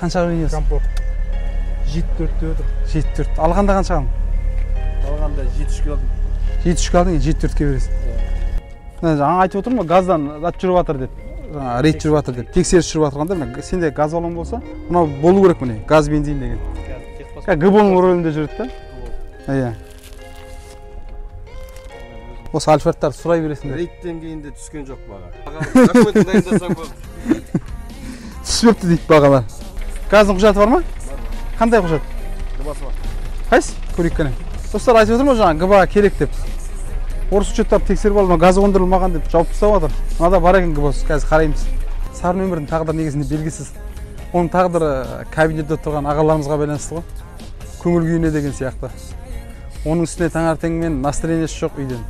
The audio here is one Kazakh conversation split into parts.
Қанша бересіз? Комфорт. 74 деп отыр. 74. Алғанда қанша алдың? Алғанда 73 алдым. 73 алдың, 74-ке бересің. Жаңа айтып отырмын ғой, газдан зат жүріп жатыр деп. Рейд жүріп жатыр деп. Тексеріс жүріп жатырғанда, мына сенде газ баллон болса, мынау болу керек міне, газ бензин деген. ГБО-ның рөлінде жүреді да? Иә. Осы Альфредтарды сұрай бересіңдер. Рейдтен кейін де түскен жоқ баға. Документін дайындасаң болды. Түспепті дейді бағалар. Газдың құжаты бар ма? Қандай құжат? ГБО-сы бар. Қайсы? Көрейік қане. Достар айтып отырмын жаңа ГБО керек деп. Орыс учеттарды тексеріп алып, газ қондырылмаған деп жауып тастап жатыр. Мынада бар екен ГБО-сы, қазір қараймыз. Сары нөмірдің тағдыры негізінде белгісіз. Оның тағдыры кабинетте тұрған ағаларымызға байланысты ғой. Көңіл күйіне деген сияқты. Оның үстіне таңертеңмен настроениесі жоқ үйден.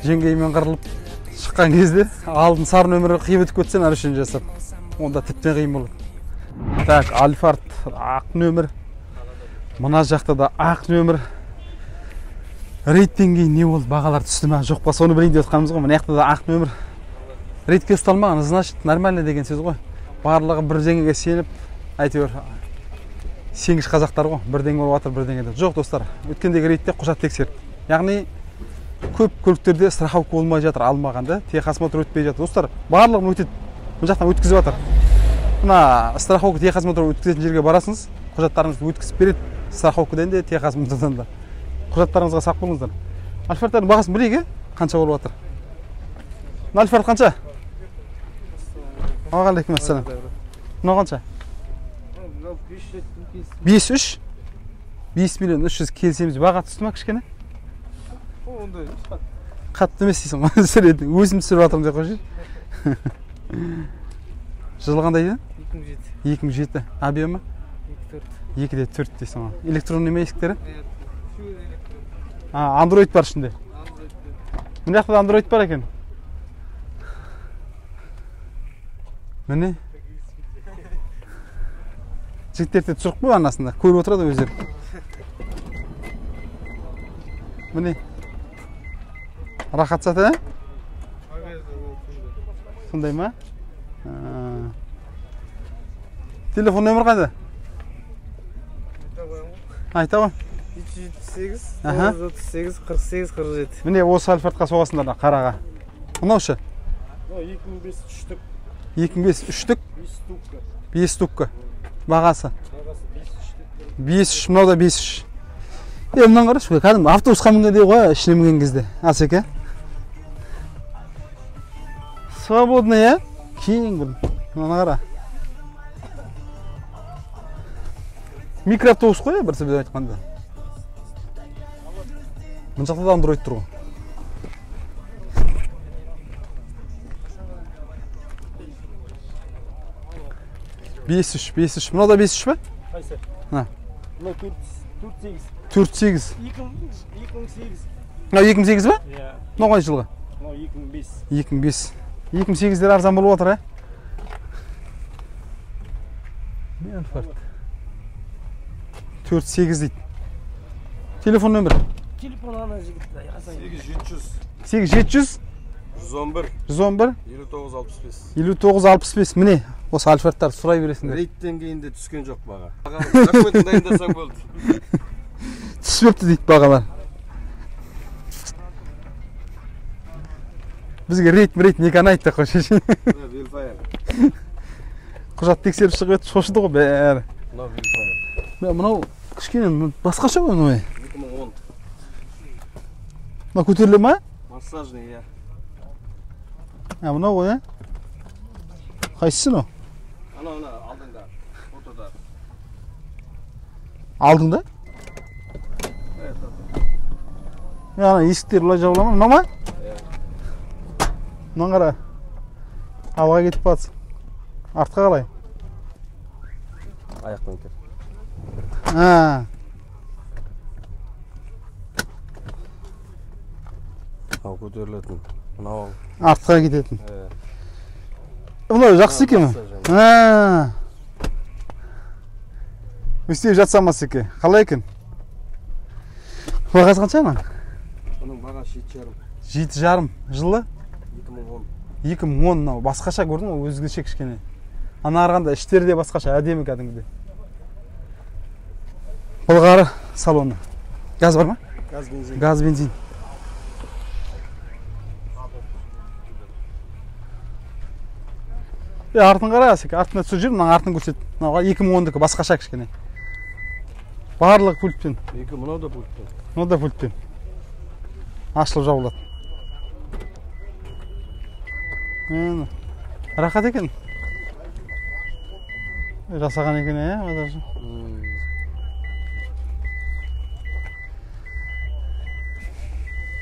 Жеңгеймен қырылып шыққан кезде алдын сары нөмірі қиып өтіп кетсең әрішен жасап. Онда тіптен қиын болады. Так, Альфард ақ нөмір. Мына жақта да ақ нөмір. Рейдтен кейін не болды? Бағалар түсті ме? Жоқ па? Соны білейін деп отқанымыз ғой. Мына жақта да ақ нөмір. Рейдке ұсталмаған, значит, нормально деген сөз ғой. Барлығы бірдеңеге сеніп, әйтеуір сенгіш қазақтар ғой. Бірдеңе болып жатыр, бірдеңе де. Жоқ, достар. Өткендегі рейдте құжат тексеріп. Яғни көп көліктерде страховка болмай жатыр, алмағанда, техосмотр өтпей жатыр. Достар, барлығын өтеді. Бұл жақтан өткізіп жатыр. Мына страховка техосмотр өткізетін жерге барасыңыз, құжаттарыңызды өткізіп береді. Страховкадан да, техосмотрдан да. Құжаттарыңызға сақ болыңыздар. Альфардтардың бағасын білейік, қанша болып жатыр? Альфард қанша? Алейкум ассалам. Мынау қанша? 5-3? 5 миллион 300 келсеміз баға түсті ма кішкене? Қатты емес дейсің ғой. Өзім түсіріп жатырмын деп қойшы. Жылы қандай еді? 2007. Объемы? 2-4 дейсің ғой. Электронный ме есіктері? Android бар ішінде. Мына жақта Android бар екен. Міне. Жігіттерде түсіріп қой анасында. Көріп отырады өздері. Міне. Рахат саты, сондай ма? Телефон нөмір қайда? Айта ғой. 378 48 47. Міне осы Альфардқа соғасыңдар қараға. Мынау ше? 2005 3 2005 3 5 штука. Бағасы? 5-3, мынау да 5-3. Мынан қарашы, кәдімгі автобусқа мінгенде ғой, ішіне мінген кезде. Асеке? Свободный, ә? Кең бұл. Мына қара. Микроавтобус қой, бір сөзбен айтқанда. Мына жақта да Android тұр ғой. 5-3. Мынау да 5-3 па? Қайсы? Мынау 4-8. 4-8. 2008. Мынау 2008 ба? Иә. Мынау қай жылғы? Мынау 2005. 2005. 2008-дер арзан болып отыр, ә? Мен Альфард. 4-8 дейді. Телефон нөмір? Телефон ана жігітті ясаң. 8-700? 111. 111? 5965. 5965. Міне, осы Альфардтарды сұрай бересіңдер. Рейдтен кейін де түскен жоқ баға. Документін дайындасаң болды. Түспепті дейді бағалар. Бізге рейд некені айтты қойшы. Құжат тексеріп шығып еді, шошыды ғой бәрі. Мынау кішкене басқаша ғой мынау. 2010. Мынау көтеріле ма? Массажный, иә. Мынау ғой, ә? Қайсысы мынау? Ана алдыңда, фотода. Алдыңда? Ана есіктер ұлай жабыла ма? Мынау ма? Мынау қара. Алға кетіп батсың. Артқа қалай? Аяқпен кер. Ау көтерілетін. Мынау. Артқа кететін. Мынау жақсы екен ме? Өстеп жатсамас екен. Қалай екен? Бағасы қанша ма? Оның бағасы 7,5. 7,5 жылы? 2010. 2010. Басқаша көрдің ғой, өзгеше кішкене. Ана қарағанда іштері де басқаша, әдемі кәдімгідей. Былғары салоны. Газ бар ма? Gaz benzin. Gaz, benzin. Артын қара, артына түсір жүр, мына артын көрсет. Мынауға 2010-дікі басқаша кішкене. Барлығы пультпен. Mınao da pultpен. Мынау да пультпен. Ашылып жабылады. Рахат екен. Жасаған екен, даже.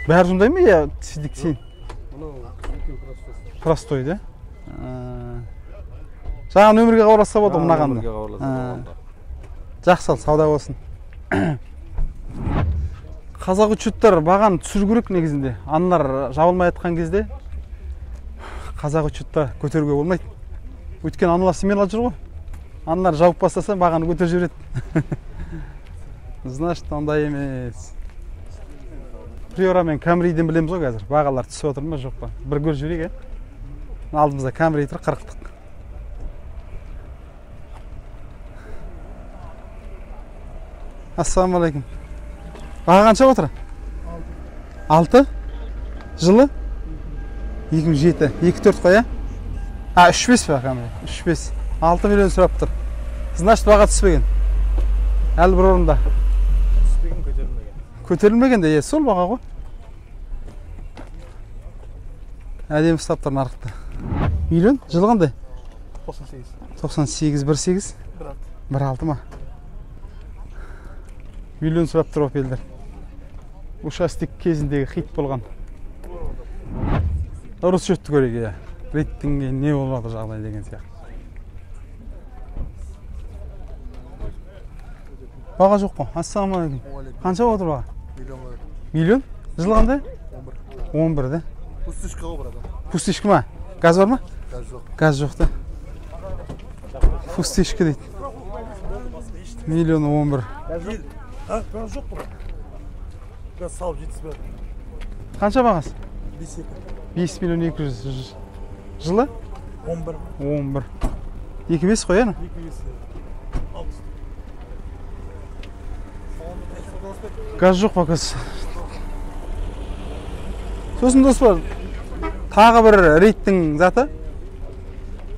Бәрі сондай ма, я сен? Простой, да? Жаңа нөмірге қабыласа болды мынағанда. Жақсы ал, сауда болсын. Қазақ учеттар баған түсіру керек негізінде. Аналар жабылмай жатқан кезде қазақ учетта көтеруге болмайды. Өйткені аналар смело жүр ғой. Аналар жауып бастаса бағаны көтеріп жібереді. Значит, ондай емес. Приора мен Камриден білеміз ғой қазір. Бағалар түсіп отыр ма, жоқ па? Бір көріп жіберейік, алдымызда Камри тұр, 40-тық. Ассалаумағалейкум. Баға қанша отыр? 6. Жылы? 2007. 2-4 қой, 3-5 ба Камри? 3-5. 6 миллион сұрап тұр. Значит, баға түспеген. Әлі бір орында. Түспеген, көтерілмеген. Көтерілмеген де, сол баға ғой. Әдемі ұстап тұр нарықта. Миллион? Жылы қандай? 98. 98, 1-8? 1-6 ма? Миллион сұрап тұр опелдер. Ушастик кезіндегі хит болған. Ұрыс жөтті көрек, рейттіңге не болады жағдай деген сияқты. Баға жоқ қой. Ассалаумағалейкум. Қанша отыр баға? Миллион? Жылы қандай? 11, да? Пустышка ғой братан. Пустышка ма? Газ бар ма? Gaz жоқ. Газ жоқ та. Пустышка дейді. Миллион 11. Gaz жоқ қой. Gaz салып жетіспеді. Қанша бағасы? 5 миллион 200. Жылы? 11. 11. 2-5 қой, 2 Газ жоқ па кыз? Сосын достар, тағы бір рейттің заты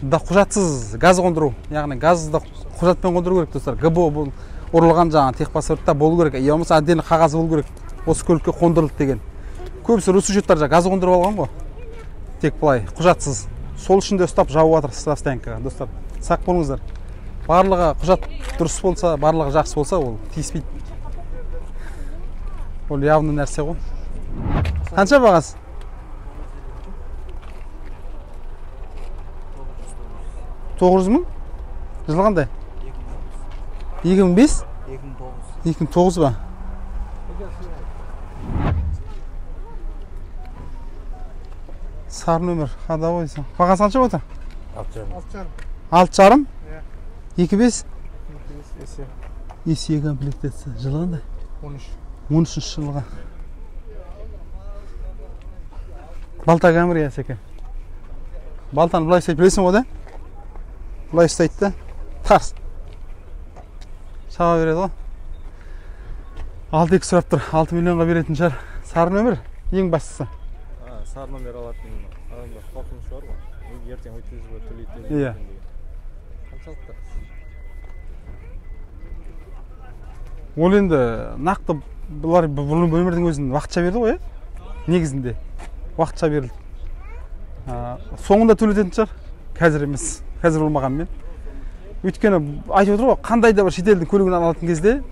да құжатсыз газ қондыру. Яғни газды құжатпен қондыру керек достар. ГБО бұл ұрылған жаңа техпаспортта болу керек. Болмаса отдельно қағаз болу керек. Осы көлікке қондырылды деген. Көбісі русучеттар газ қондырып алған ғой. Тек былай құжатсыз. Сол үшін де ұстап жауып жатыр штрафстоянкаға достар. Сақ болыңыздар. Барлығы құжат дұрыс болса, барлығы жақсы болса, ол тиіспейді. Ол явны нәрсе ғой. Қанша бағасы? 900 мың? Жылы қандай? 2005? 2009 ба? Сар нөмір, ходовой. Бағасы қанша отыр? 6,5? 2,5? Есе комплектация. Жылы қандай? 13 жылға. Балта Камри әсеке. Балтаны бұлай ұстайды, білесің ғой да? Бұлай ұстайды да. Тарс. Шаға береді ғой. 6-2 сұрап тұр. 6 миллионға беретін шығар. Сары нөмір ең бастысы. Сары нөмір алатын адамдар қорқыныш бар ғой. Ертең өткізіп төлейтін. Иә. Қаншалықты? Ол енді нақты бұлар бұл өмірдің өзін уақытша берді ғой, негізінде. Уақытша берілді. Соңында төлететін шығар. Қазір емес. Қазір болмағанмен. Өйткені айтып отыр ғой, қандай да бір шетелдің көлігін алатын кезде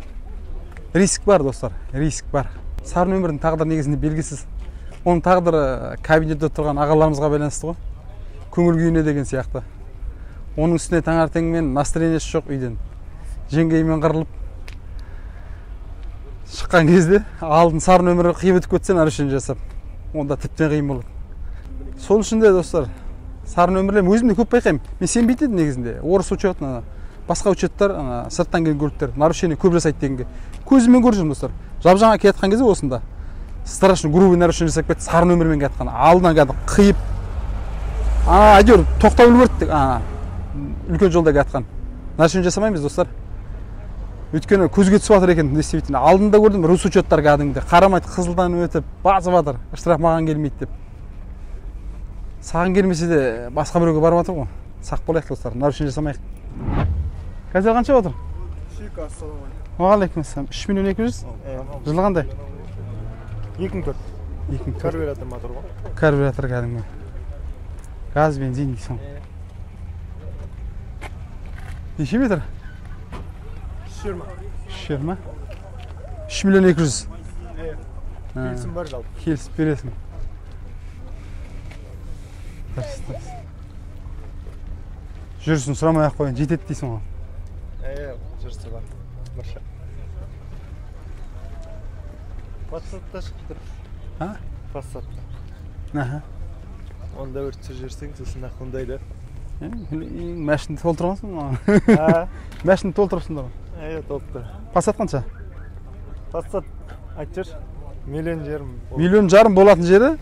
риск бар, достар. Риск бар. Сары нөмірдің тағдыры негізінде белгісіз. Оның тағдыры кабинетте тұрған ағаларымызға байланысты ғой. Көңіл күйіне деген сияқты. Оның үстіне таңертеңмен настроениесі жоқ үйден. Жеңгеймен қырылып шыққан кезде алдын сары нөмірі қиып өтіп кетсе нарушение жасап, онда тіптен қиын болады. Сол үшін де достар, сары нөмірлер өзім де көп байқаймын. Мен сенбейтін негізінде. Орыс учет, басқа учеттар, сырттан келген көліктер нарушение көп жасайды дегенге. Көзіммен көріп жүрмін достар. Жап-жаңа келе жатқан кезде осында страшно грубый нарушение жасап кетті, сары нөмірмен келе жатқан. Алдынан кәдімгі қиып, әйтеуір тоқтап үлгерді. үлкен жолда келатқан. Машина жасамаймыз достар. Өйткені көзге түсіп жатыр екен, действительно. Алдында көрдім рус учеттар кәдімгідей қарамайды, қызылдан өтіп, басып жатыр. Штраф маған келмейді деп. Саған келмесе де басқа біреуге барып жатыр ғой. Сақ болайық достар, нарушение жасамайық. Газель қанша отыр? Уағалейкум ассалам. 3.200.000. Жылы қандай? 2004. Карбюратор мотор ғой. Карбюратор кәдімгі. Газ, бензин дейсің. Неше метр? 20. 20. 3.200.000. Келісім бар жалпы. Келісіп бересің. Жүрсін, сұрамай ақ қойын, жетеді дейсің ғой. Жүрсі бар. Бірші. Пассатта шықтыр. Пассатта. Онда өртсі жүрсің, сосын ақындайды. Мәшінді толтырғансың ғой? Мәшінді толтырыпсыңдар ғой? Толтыр. Пассат қанша? Пассат, айтыр, 1,5 миллион. 1,5 миллион болатын жері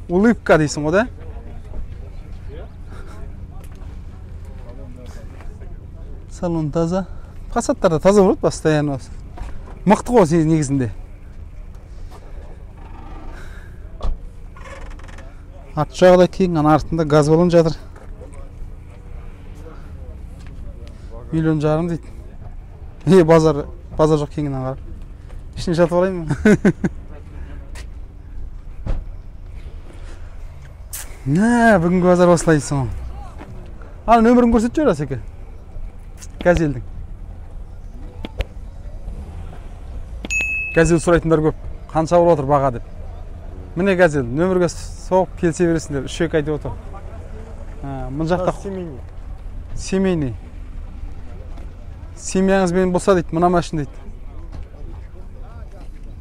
улыбка дейсің ғой да? Салон таза. Пассаттар да таза болады, постоянно. Мықты ғой сен негізінде. Арт жағы да кең, артында газ баллон жатыр. 1,5 миллион дейді. Базар жоқ кеңінен қарап. Ішіне жатып алайын ба? Бүгінгі базар осылайсың. Ал нөмірін көрсетіп жібер Асеке. Газельдің. Газель сұрайтындар көп. Қанша болып отыр баға деп. Міне газель, нөмірге соғып келсе бересіңдер. 3 айтып отыр. Мұн жақта семейный. Семьяңызбен болса дейді, мына машин дейді.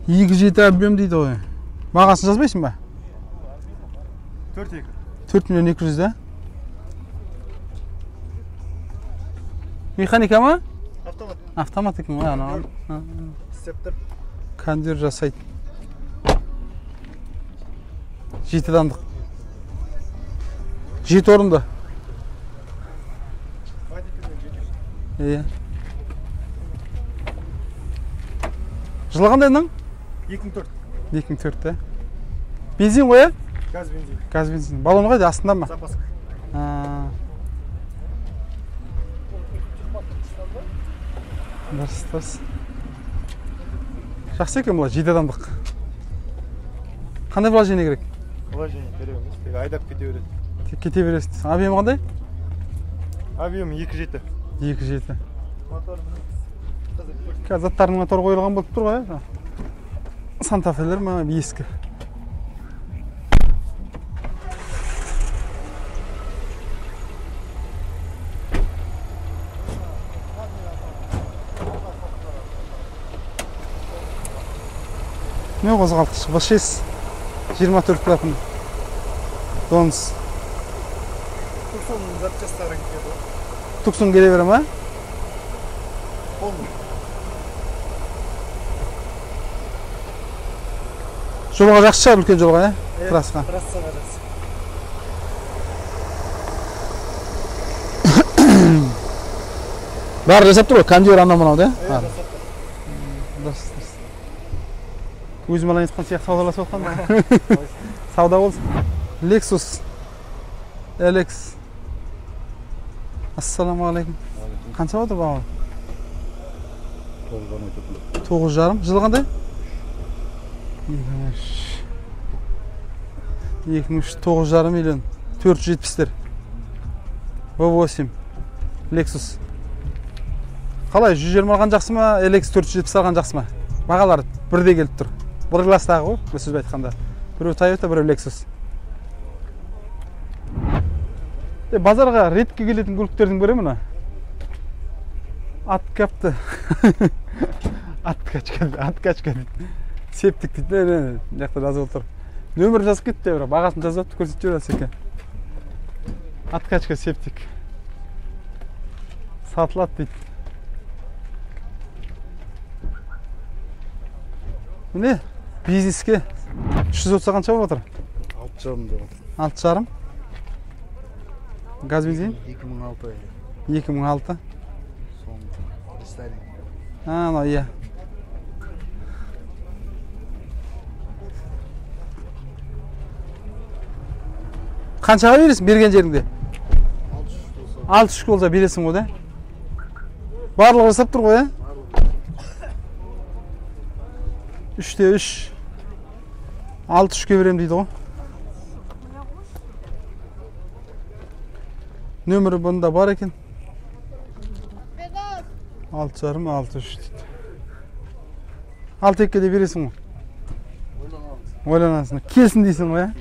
2,7 объем дейді ғой. Бағасын жазбайсың ба? 4,200,000 да? Механика ма? Автомат. Автомат екен ғой. Септір. Кондер жасайды. 7 адамдық. 7 орынды. Жылы қандай едің? 2004. 2004 да? Бензин ғой, е? Газ бензин. Газ бензин. Баллон қайда, астында ма? Запаска. Дұрыс. Жақсы екен бұлай, 7 адамдық. Қандай вложение керек? Вложение береміз, тек айдап кете береді. Тек кете бересің. Объем қандай? Объем 2,7. 2,7. Мотор. Заттардың мотор қойылған болып тұр ғой. Сантафелер ма, ескі. Не қозғалтқыш? V6 24 клапан. Донс. Туксон запчастары келеді. Туксон келе бере ма? Жолға жақсы шығар, үлкен жолға, е? Трассаға. Трассаға жақсы. Бәрі жасап тұр ғой, кондер ана мынау, да? Дұрыс. Өзім алайын етқан сияқты саудаласып отқан да. Сауда болсын. Lexus LX. Ассаламағалейкум. Қанша отыр баға? 9,5. Жылы қандай? 2003 9,5 миллион. 470-тер. V8 Lexus. Қалай, 120 алған жақсы ма, LX 470 алған жақсы ма? Бағалары бірде келіп тұр. Бір кластағы ғой, бір сөз айтқанда. Біреу Toyota, біреу Lexus. Базарға ретке келетін көліктердің бірі мұна. Ат капты. Ат качка дейді. Септик дейді. Жақта жазып отыр. Нөмір жазып кетті, бағасын жазып отыр, көрсетіп жүресі екен. Ат качка септик. Сатылады дейді. Міне, бизнеске 330 қанша болып отыр? 6,5 деп отыр. 6,5. Gaz benzin? 2006. 2006. Son restайлинг. Ana iya. Qanchaga beresiz bergan jeringde? 6 bolsa beresiň go da. Barlygy jasap tur go ya. 3'te 3. 6-3'e berem deydi go. Nömeri bunda var eken. 6,5 6,3 deydi. 6-2'de de beresiň go. Oylanansın. Kelsin deysin go ya.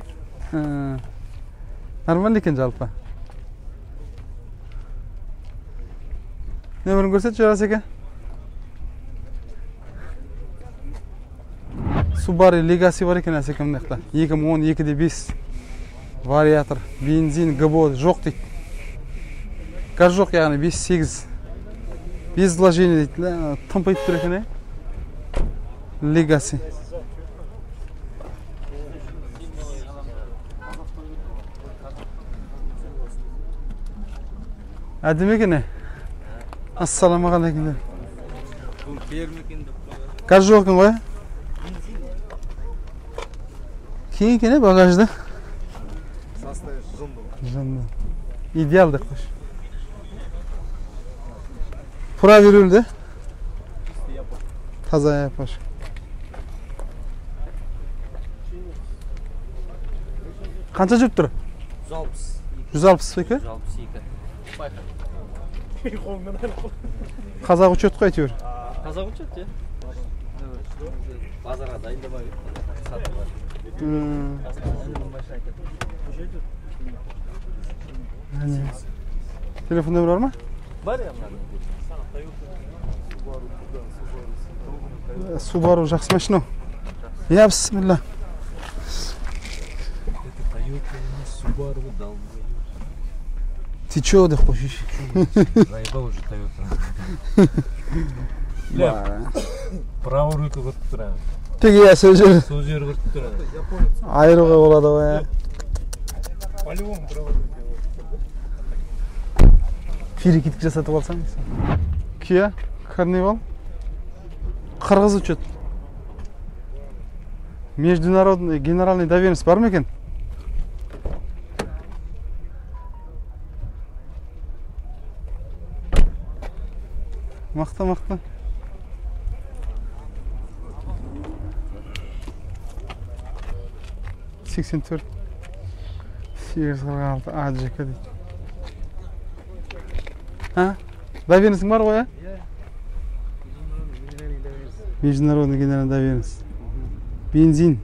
Normal eken жалпы. Nömerini görsetçi Jaras aka. Subaru Legacy var eken asa kimdaqda. 2012'de 5 variatör, benzin, GBO жоқ deydi. Gaz жоқ яғни 5-8. Без вложений deydi. Тымпайып тұр екен. Legacy. Әдемі екен. Ассаламағалейкум. Gaz жоқ екен ғой. Кең екен багажда. Жынды. Идеал деп қойш. Проверілді. Таза yapаш. Қанша жүріп тұр? 162. 162. Қазақ учет қой әйтеуір. Қазақ учет, ya. Базарға дайындамай сатып бар. Telefon nömrü var mı? Var ya. Subaru жақсы машина. Ya bismillah. Subaru дал. Ты чё деп қойшы? Заебал уже Toyota. Правый руку көріп тұрады. Тек иә сол жер. Сол жер көріп тұрады. Айыруға болады ғой. По-любому правый руку. Перекидки жасатып алсаң. Kia Carnival. Қырғыз учет. Международный генеральный доверенность бар ма екен? Мақта. 84 846 AJK дейді. Доверенностің бар ғой, Международный генеральный доверенность. Бензин.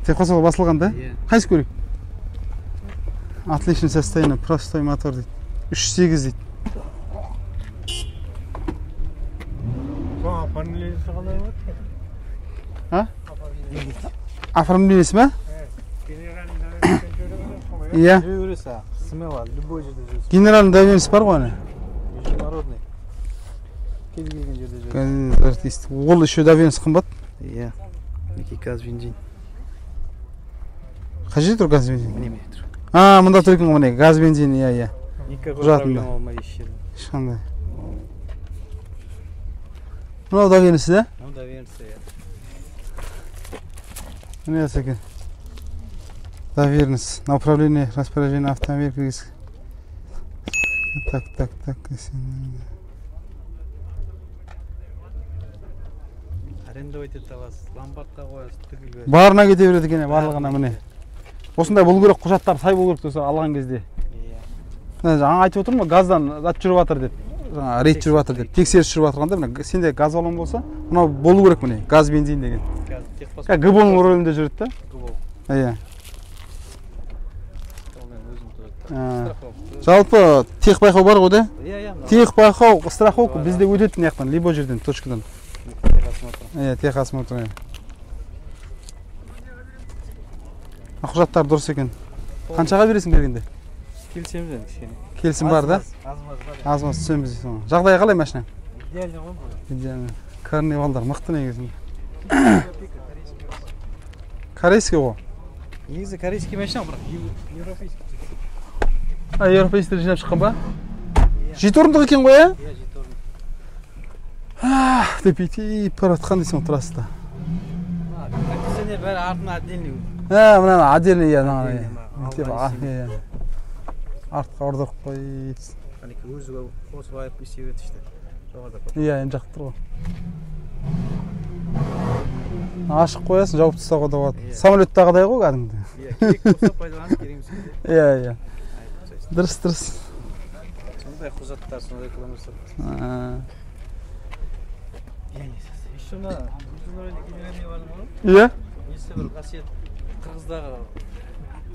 Техпаспортқа басылған да? Қайсы көрейік? Отличный состояние, простой мотор дейді. 3.8 дейді. Оформлениясы ма? Иә. Генеральный доверенность бар ғой ана? Международный. Келген жерде жүр. Ол еще доверенность қымбат? Иә. Неке газ бензин. Қай жерде тұр газ бензин? Неме тұр. Мында тұр екен ғой міне газ бензин, иә. Никакой проблема болмай ешжерде. Ешқандай. Мынау доверенность, да? Ну, доверенность, иә. Міне екен. Доверенность на управление распоряжения автомобиля. Так. Арендовать ете аласыз, ломбардқа қоясыз, түгел. Барына кете береді екен, барлығына міне. Осындай болу керек, құжаттар сай болу керек болса алған кезде. Жаңа айтып отырмын, газдан зат жүріп жатыр деп. Жаңа рейд жүріп жатыр деп. Тексеріс жүріп жатырғанда міне сенде газ баллон болса, мынау болу керек міне, газ бензин деген. ГБО-ның рөлінде жүреді да? ГБО. Иә. Жалпы техбайқау бар ғой да? Иә. Техбайқау, страховка бізде өтеді мына жақтан, либо жерден, точкадан. Иә, техосмотр. Құжаттар дұрыс екен. Қаншаға бересің бергенде? Келісеміз енді кішкене. Келісім бар да? Аз-маз түсеміз дейсің. Жағдайы қалай машина? Идеально ғой бұл. Идеально. Карнивалдар мықты негізінде. Корейский ғой. Негізі корейский машина, бірақ европейский. Европейский жинап шыққан ба? 7 орындық екен ғой, Иә, 7 орындық. Деп итіп бара жатқан дейсің тұрасыз да. Кондиционер бәрі артына отдельный. Мына отдельный артқа ордырып қой. Өзі қосып айып істеп еді ішті. Жоғарда. Иә, енді жақып тұр ғой. Ашық қоясың, жауып тастауға да болады. Самолеттағыдай ғой кәдімгі. Иә, керек болса пайдаланып кереміз кейде. Иә. Дұрыс. Сондай құжаттар, сондай кілометр. Еще мына международный кемелеріне бардым ғой. Иә? Несі бір қасиет Қырғыздағы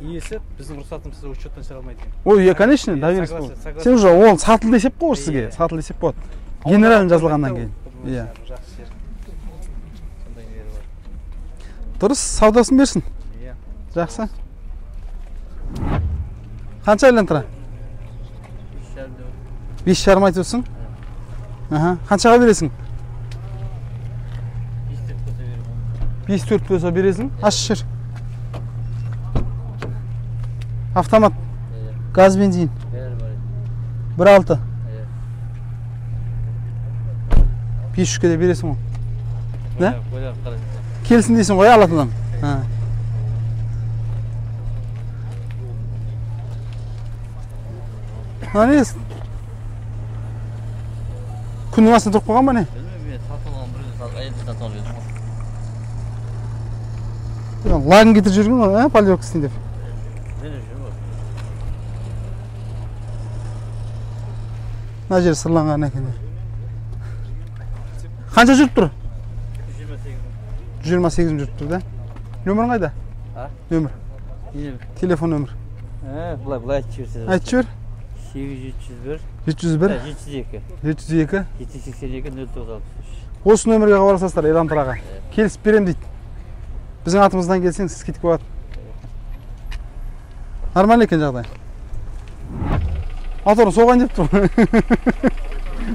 иесі біздің рұқсатымызсыз учеттен шыға алмайды екен. Ой, иә, конечно, доверенность болады. Сен уже ол сатылды есеп қой сізге, сатылды есеп болады. Генералын жазылғаннан кейін. Иә. Жақсы жер. Сондай нелері бар. Дұрыс, саудасын берсін. Иә. Жақсы. Қанша айлантыра? 5,5 айтып отырсың? Қаншаға бересің? 5-4 болса бересің? Аш жүр. Автомат. Газ, бензин. 1,6. 500-ке де бересің ғой. Не? Келсін дейсің ғой, алатын адам. Не? Күннің астында тұрып қойған ба не? Лагын кетір жүрген ғой, полировка істейін деп. Мына жер сырланған екен. Қанша жүріп тұр? 128 жүріп тұр да. Нөмірің қайда? Нөмір. Телефон нөмір. Бұлай айтып жіберсе. Айтып жібер. 701 702 782 093. Осы нөмірге хабарласасыздар, Елантыраға. Келісіп берем дейді. Біздің атымыздан келсең, сіз кетіп болады. Нормально екен жағдай. Моторын соғайын деп тұр.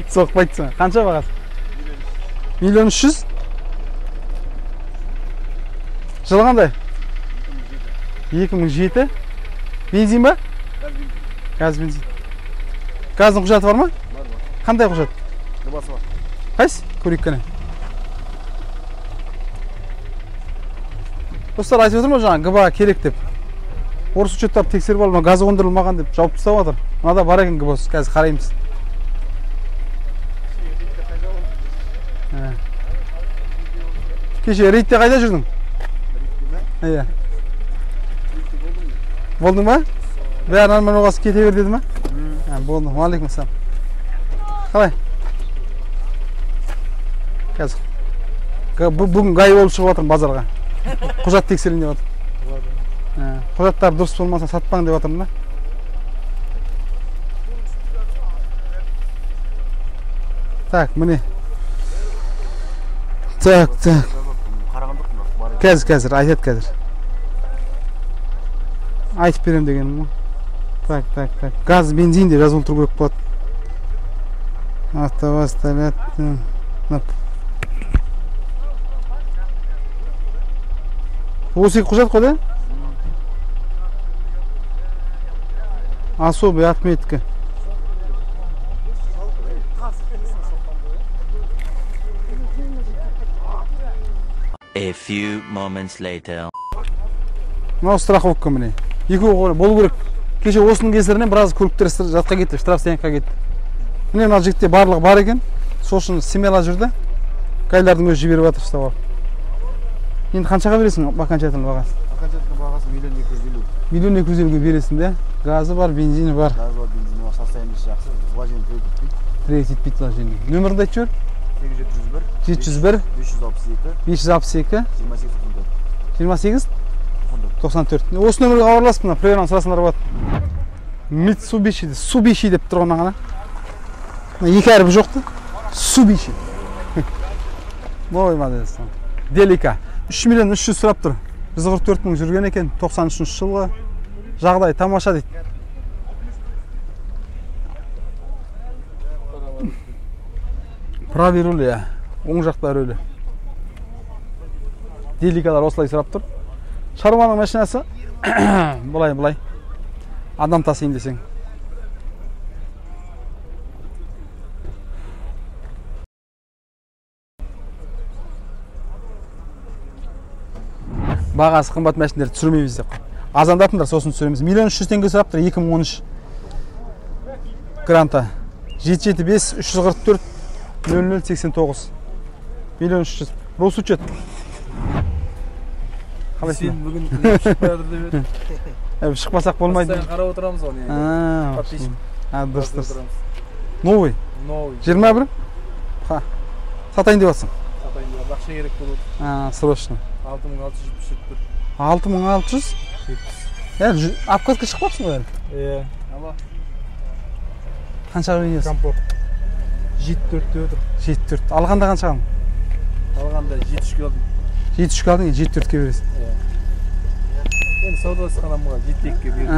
Соқпайды сен. Қанша бағасы? 1,300,000. Жылы қандай? 2007. Бензин ба? Газ, бензин. Газдың құжаты бар ма? Бар. Қандай құжат? Гбасы бар. Қайсы? Көрейік қане. Достар айтып отыр ма жаңа ГБА керек деп. Орыс учеттарды тексеріп алып, газы қондырылмаған деп жауып тастап отыр. Мынада бар екен ГБА, қазір қараймыз. Кеше рейдте қайда жүрдің? Иә. Болдың ба? Бәрі нормально оғасы кете бер деді ма? Болдым. Алейкум ассалам. Қалай? Қазір. Бүгін ғай болып шығып отырмын базарға. Құжат тексерейін деп отыр. Құжаттар дұрыс болмаса сатпаң деп отырмын да. Так, міне. Так. Қазір, айтады қазір. Айтып берем дегенім. Так. Газ, бензин деп жазылып тұру керек болады. АвтоВАЗ, Тольятти. Осы құжат қой да? Особый отметка. A few moments later. Мынау страховка міне. Екеуі болу керек. Кеше осының кесірінен біраз көліктер жатқа кетті, штраф стоянкаға кетті. Міне мына жігітте барлығы бар екен. Сол үшін семьяла жүрді. Гайлардың өзі жіберіп жатыр штаб. Енді қаншаға бересің окончательный бағасы? Окончательный бағасы 1,250,000. 1,250,000 бересің де. Газы бар, бензині бар. Газы бар, бензині бар, состояниесі жақсы. Вложение тірек етпейді вложение. Нөмірді айтып жібер. 701 562 28 94. Осы нөмірге хабарласып мына проверян сұрасыңдар болады. Mitsubishi Subishi деп тұрған ана. Екі әріп жоқты. Subishi. Ой, молодец. Делика. 3,300,000 сұрап тұр. 144,000 жүрген екен 93 жылғы. Жағдай тамаша дейді. Правый руль, оң жақта рөлі. Деликалар осылай сұрап тұр. Шаруаның машинасы Былай. Адам тасыйын десең. Бағасы қымбат мәшіндерді түсірмейміз деп. Азандатыңдар, сосын түсіреміз. 1.300.000 теңге сұраптыр 2013 гранта. 775-344-0089. 1.300.000. Рус учет. Сен бүгін шықпай жатыр деп еді. Шықпасақ болмайды. Постоянно қарап отырамыз оны. Подписчик. Дұрыс. Новый. 21? Сатайын деп жатсың. Сатайын деп, ақша керек болып. Срочно. 6670. 6600? Обкатқа шықпапсың ғой әлі? Ала. Қаншаға бересің? Комфорт. 74 деп отыр. 74. Алғанда қанша алдың? Алғанда 73 алдым. 73 алдың, 74-ке бересің. Енді саудасы қанамға 7-2-ке беріп.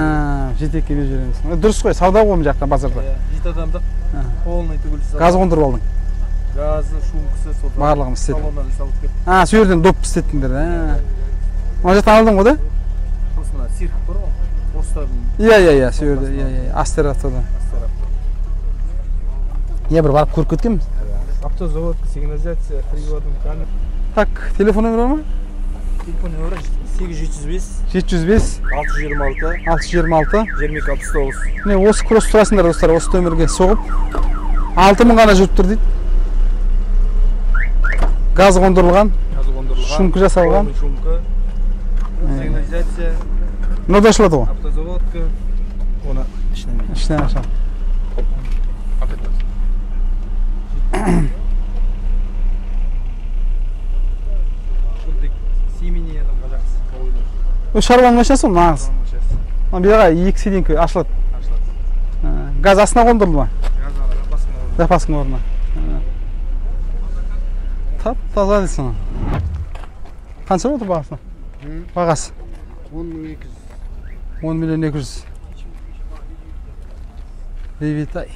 7-2-ке беріп жібереміз. Дұрыс қой, сауда ғой мына жақта базарда. 7 адамдық. Полный түгілсіз. Газ қондырып алдың. Газы, шумкасы, сода. Барлығын істедің. Салоннан салып кеттім. Сол жерден доп істеттіңдер. Мына жақтан алдың ғой да? Осына цирк бар ғой. Остардың. Иә, сол жерде. Астер автода. Бір барып көріп кеткенбіз. Автозавод, сигнализация, приводым камер. Так, телефон нөмірі бар ма? Телефон нөмірі 8705 705 626 626 2269. Міне осы кросс тұрасыңдар достар, осы нөмірге соғып 6000 ғана жүріп тұр дейді. Газ қондырылған, шумка жасалған. Сигнализация. Мынау да ашылады ғой. Автозаводка. Оны Ішінен ашалады. Семени адамға жақсы. Шаруаның машинасы ғой нағыз. Бұяға 2 сиденькі ашылады. Газ астына қондырылды ма? Запаскың орнына. Тап-таза дейсің. Қанша отыр бағасына? Бағасы? 10.200.000. Бейбетай.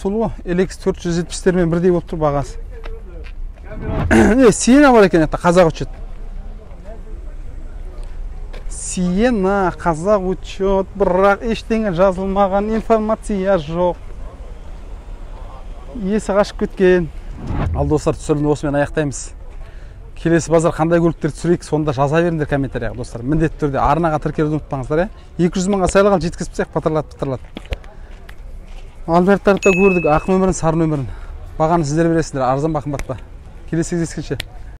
Сұлу, LX 470-термен бірдей болып тұр бағасы. Сиена бар екен, қазақ учет. Сиена, қазақ учет, бірақ ештеңе жазылмаған, информация жоқ. Есі қашып кеткен. Ал достар, түсірілімді осымен аяқтаймыз. Келесі базар қандай көліктер түсірейік, сонда жаза беріңдер комментарияға достар. Міндетті түрде арнаға тіркелуді ұмытпаңыздар. 200 мыңға сайлаған жеткізіпсек патырлат. Ал бер тарапта көрдік ақ нөмірін, сары нөмірін. Бағаны сіздер бересіздер, арзан ба қымбат па. Келесі кездескенше.